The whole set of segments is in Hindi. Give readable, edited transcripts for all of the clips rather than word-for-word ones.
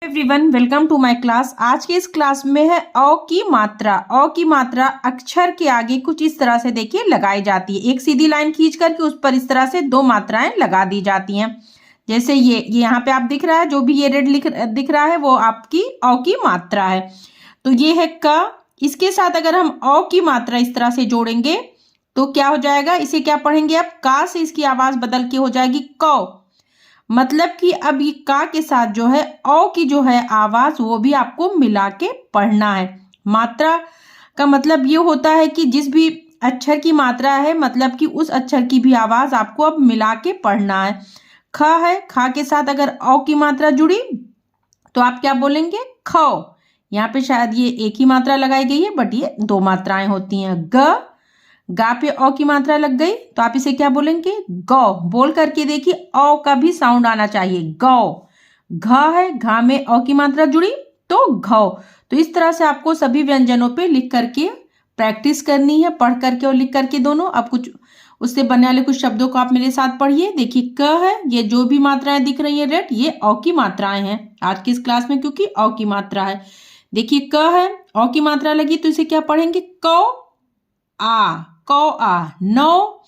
Everyone, welcome to my class. आज के इस क्लास में है अ की मात्रा। अ की मात्रा अक्षर के आगे कुछ इस तरह से देखिए लगाई जाती है। एक सीधी लाइन खींच करके उस पर इस तरह से दो मात्राएं लगा दी जाती हैं। जैसे ये यहाँ पे आप दिख रहा है, जो भी ये रेड दिख रहा है वो आपकी अ की मात्रा है। तो ये है क। इसके साथ अगर हम अ की मात्रा इस तरह से जोड़ेंगे तो क्या हो जाएगा, इसे क्या पढ़ेंगे अब, का से इसकी आवाज बदल के हो जाएगी क। मतलब कि अब ये का के साथ जो है औ की जो है आवाज वो भी आपको मिला के पढ़ना है। मात्रा का मतलब ये होता है कि जिस भी अक्षर की मात्रा है, मतलब कि उस अक्षर की भी आवाज आपको अब मिला के पढ़ना है। ख है, खा के साथ अगर औ की मात्रा जुड़ी तो आप क्या बोलेंगे, खो। यहाँ पे शायद ये एक ही मात्रा लगाई गई है, बट ये दो मात्राएं होती हैं। गा पे अ की मात्रा लग गई तो आप इसे क्या बोलेंगे, गौ। बोल करके देखिए, अ का भी साउंड आना चाहिए, गौ। घ है, घा में अ की मात्रा जुड़ी तो घौ। तो इस तरह से आपको सभी व्यंजनों पे लिख करके प्रैक्टिस करनी है, पढ़ करके और लिख करके दोनों। अब कुछ उससे बनने वाले कुछ शब्दों को आप मेरे साथ पढ़िए। देखिए, क है, ये जो भी मात्राएं दिख रही है रेड, ये अ की मात्राएं हैं आज की इस क्लास में, क्योंकि अ की मात्रा है। देखिए, क है, अ की मात्रा लगी तो इसे क्या पढ़ेंगे, कौ आ, कौ आ। नौ,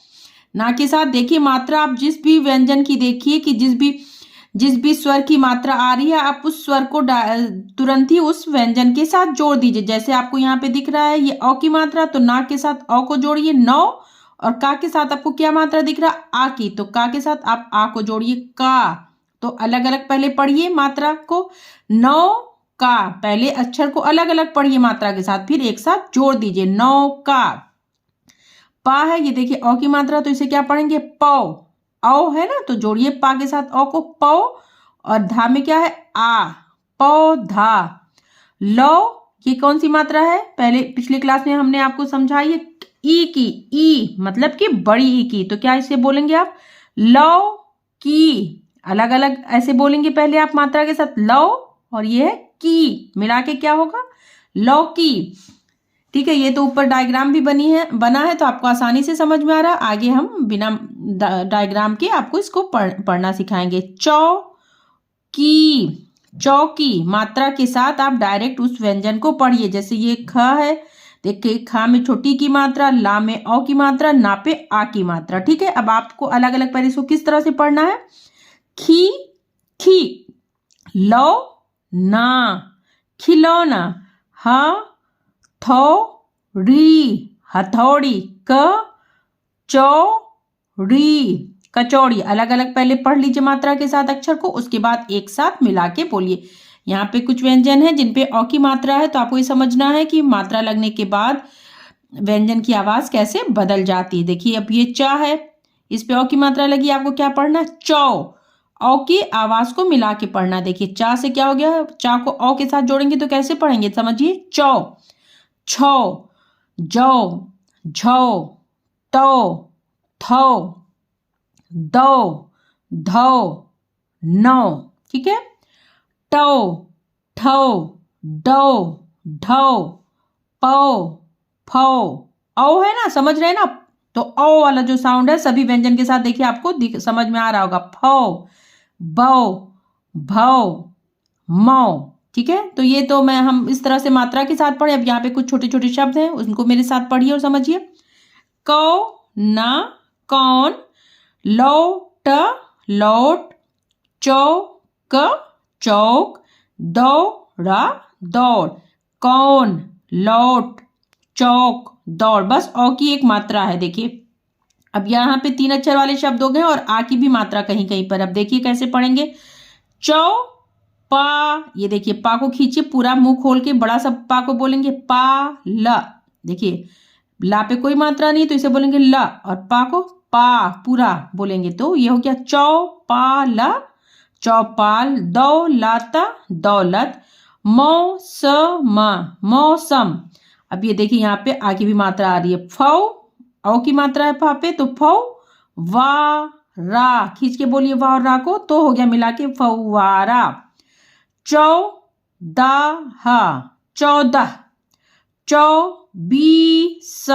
ना के साथ देखिए मात्रा आप जिस भी व्यंजन की देखिए कि जिस भी स्वर की मात्रा आ रही है, आप उस स्वर को तुरंत ही उस व्यंजन के साथ जोड़ दीजिए। जैसे आपको यहाँ पे दिख रहा है ये अ की मात्रा, तो ना के साथ अ को जोड़िए नौ, और का के साथ आपको क्या मात्रा दिख रहा है, आ की, तो का के साथ आप आ को जोड़िए का। तो अलग अलग पहले पढ़िए मात्रा को। नौ का, पहले अक्षर को अलग अलग पढ़िए मात्रा के साथ, फिर एक साथ जोड़ दीजिए, नौ का। पा है, ये देखिए अ की मात्रा, तो इसे क्या पढ़ेंगे, पौ। औ है ना, तो जोड़िए पा के साथ अ को, पौ। और धा में क्या है, आ, पौधा। लो, ये कौन सी मात्रा है, पहले पिछली क्लास में हमने आपको समझाई है, ई की। ई मतलब कि बड़ी ई की, तो क्या इसे बोलेंगे आप, लो की। अलग अलग ऐसे बोलेंगे पहले आप मात्रा के साथ, लो, और ये है की, मिला के क्या होगा, लौकी। ठीक है, ये तो ऊपर डायग्राम भी बना है तो आपको आसानी से समझ में आ रहा है। आगे हम बिना डायग्राम के आपको इसको पढ़ना सिखाएंगे। की, चौकी मात्रा के साथ आप डायरेक्ट उस व्यंजन को पढ़िए। जैसे ये ख है, देखिए खा में छोटी की मात्रा, ला में औ की मात्रा, ना पे आ की मात्रा। ठीक है, अब आपको अलग अलग पहले इसको किस तरह से पढ़ना है, खी, खी, लो, ना, खिलौना, हाँ, थोड़ी, हथौड़ी, चौड़ी, कचौड़ी। अलग अलग पहले पढ़ लीजिए मात्रा के साथ अक्षर को, उसके बाद एक साथ मिला के बोलिए। यहाँ पे कुछ व्यंजन है जिनपे अ की मात्रा है, तो आपको ये समझना है कि मात्रा लगने के बाद व्यंजन की आवाज कैसे बदल जाती है। देखिए, अब ये चा है, इस पे अ की मात्रा लगी, आपको क्या पढ़ना, चौ। औ की आवाज को मिला के पढ़ना। देखिए, चा से क्या हो गया, चा को औ के साथ जोड़ेंगे तो कैसे पढ़ेंगे, समझिए, चौ, छो, जौ, झौ, तो, थो, दो, धो, नौ। ठीक है, टो, ठो, डो, ढो, पो, फो। औ है ना, समझ रहे हैं ना, तो औ वाला जो साउंड है सभी व्यंजन के साथ देखिए आपको समझ में आ रहा होगा, फो, बो, भो, मौ। ठीक है, तो ये तो हम इस तरह से मात्रा के साथ पढ़े। अब यहाँ पे कुछ छोटे छोटे शब्द हैं, उनको मेरे साथ पढ़िए और समझिए। कौ, ना, कौन, लौट, लौट, चौक, चौक, दौड़ा, दौड़, कौन, लौट, चौक, दौड़। बस औ की एक मात्रा है। देखिए, अब यहाँ पे तीन अक्षर वाले शब्द हो गए और आ की भी मात्रा कहीं कहीं पर। अब देखिए कैसे पढ़ेंगे, चौ, पा, ये देखिए पा को खींचिए, पूरा मुंह खोल के बड़ा सा पा को बोलेंगे, पा ल। देखिए, ला पे कोई मात्रा नहीं तो इसे बोलेंगे ल, और पा को पा पूरा बोलेंगे, तो ये हो गया चौपाल, चौपाल। दौलत, दौलत। मौसम, मौसम। अब ये देखिए यहाँ पे आ की भी मात्रा आ रही है, फौ, औ की मात्रा है फा पे, तो फौ, वा, रा, खींच के बोलिए वाह और रा को, तो हो गया मिला के फौवारा। चौदह, चौदह, चौबीस,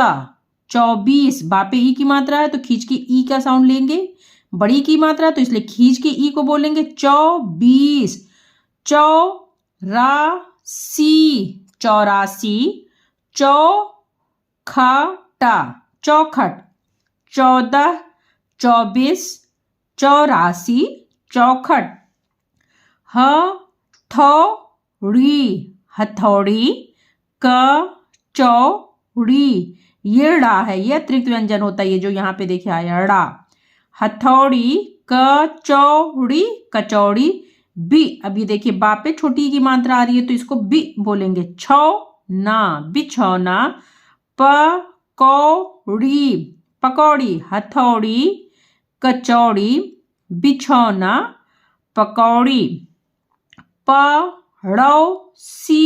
चौबीस। बा पे ई की मात्रा है तो खींच के ई का साउंड लेंगे, बड़ी की मात्रा तो इसलिए खींच के ई को बोलेंगे, चौबीस। चौ रासी 84, चौखटा चौखट 14, 24, 84 चौखट। हथौड़ी हथौड़ी कचौड़ी, ये ड़ा है, ये अतिरिक्त व्यंजन होता है, ये जो यहाँ पे देखिए आया ड़ा। हथौड़ी कचौड़ी कचौड़ी बी, अब ये देखिए बा पे छोटी की मात्रा आ रही है तो इसको बी बोलेंगे। छौना बिछौना। पकौड़ी पकौड़ी हथौड़ी कचौड़ी बिछौना पकौड़ी। पड़ोसी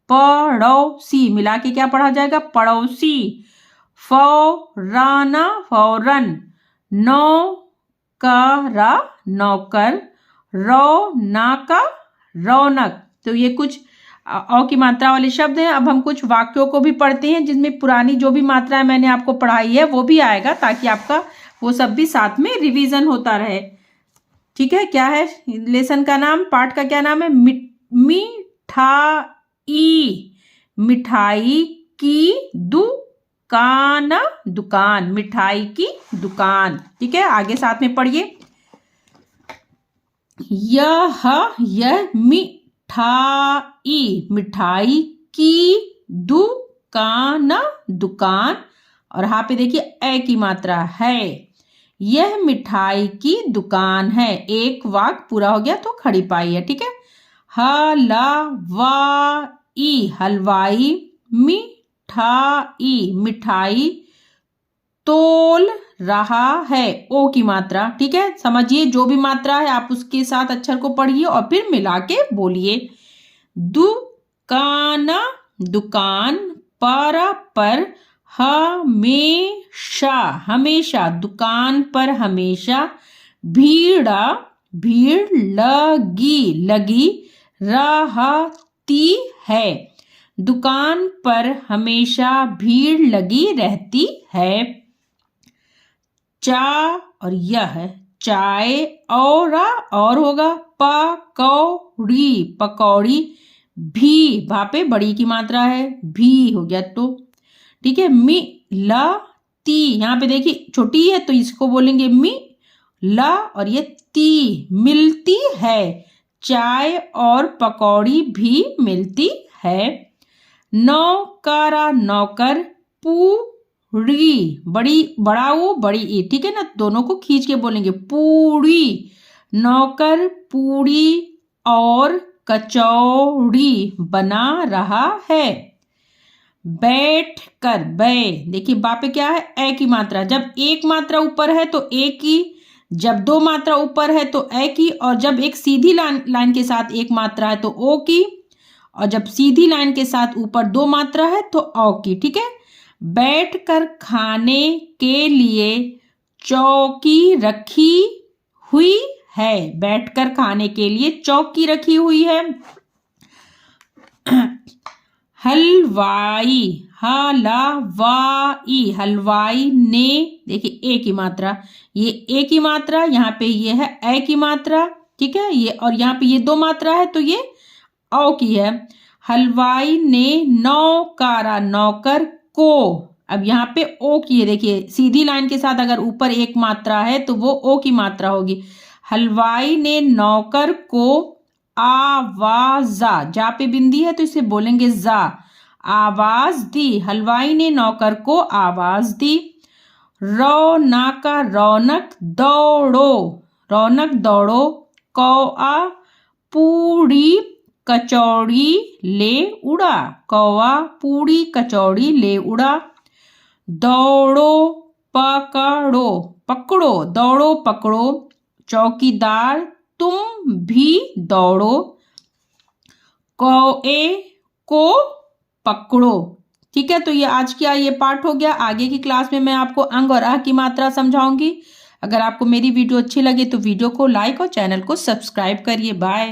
पड़ोसी मिला के क्या पढ़ा जाएगा? पड़ोसी। फौराना फौरन। नौकरा नौकर। रौनका रौनक। तो ये कुछ औ की मात्रा वाले शब्द हैं। अब हम कुछ वाक्यों को भी पढ़ते हैं जिसमें पुरानी जो भी मात्राएं मैंने आपको पढ़ाई है वो भी आएगा, ताकि आपका वो सब भी साथ में रिवीजन होता रहे। ठीक है, क्या है लेसन का नाम, पाठ का क्या नाम है? मिठाई मिठाई की दुकान दुकान मिठाई की दुकान। ठीक है, आगे साथ में पढ़िए। यह मिठाई मिठाई की दुकान दुकान, और यहाँ पे देखिए ए की मात्रा है। यह मिठाई की दुकान है। एक वाक्य पूरा हो गया तो खड़ी पाई है। ठीक है, हलवाई हलवाई। मिठाई मिठाई तोल रहा है, ओ की मात्रा। ठीक है, समझिए जो भी मात्रा है आप उसके साथ अक्षर को पढ़िए और फिर मिला के बोलिए। दुकान दुकान। पर हमेशा हमेशा दुकान पर हमेशा। भीड़ा भीड़ लगी लगी रहती है। दुकान पर हमेशा भीड़ लगी रहती है। चा और यह है चाय, और होगा पकौड़ी पकौड़ी। भी भापे बड़ी की मात्रा है, भी हो गया तो। ठीक है, मिलती यहाँ पे देखिए छोटी है तो इसको बोलेंगे मी ला, और ये ती मिलती है। चाय और पकौड़ी भी मिलती है। नौकरा नौकर। पूड़ी बड़ी बड़ा वो बड़ी ई। ठीक है ना, दोनों को खींच के बोलेंगे पूड़ी। नौकर पूड़ी और कचौड़ी बना रहा है। बैठ कर बै, देखिए बा पे क्या है? ए की मात्रा। जब एक मात्रा ऊपर है तो ए की, जब दो मात्रा ऊपर है तो ए की, और जब एक सीधी लाइन के साथ एक मात्रा है तो ओ की, और जब सीधी लाइन के साथ ऊपर दो मात्रा है तो औ की। ठीक है, बैठकर खाने के लिए चौकी रखी हुई है। बैठकर खाने के लिए चौकी रखी हुई है। हलवाई हलवाई हलवाई ने, देखिए ए की मात्रा, ये ए की मात्रा, यहाँ पे ये है ए की मात्रा। ठीक है, ये और यहाँ पे ये दो मात्रा है तो ये औ की है। हलवाई ने नौकारा नौकर को, अब यहाँ पे ओ की है, देखिए सीधी लाइन के साथ अगर ऊपर एक मात्रा है तो वो ओ की मात्रा होगी। हलवाई ने नौकर को आवाजा, जा पे बिंदी है तो इसे बोलेंगे जा, आवाज दी। हलवाई ने नौकर को आवाज दी। रौनका रौनक दौड़ो, रौनक दौड़ो। कौआ पूड़ी कचौड़ी ले उड़ा, कौआ पूड़ी कचौड़ी ले उड़ा। दौड़ो पकड़ो पकड़ो, दौड़ो पकड़ो। चौकीदार तुम भी दौड़ो। कौए को पकड़ो। ठीक है, तो ये आज का ये पाठ हो गया। आगे की क्लास में मैं आपको अंग और आ की मात्रा समझाऊंगी। अगर आपको मेरी वीडियो अच्छी लगे तो वीडियो को लाइक और चैनल को सब्सक्राइब करिए। बाय।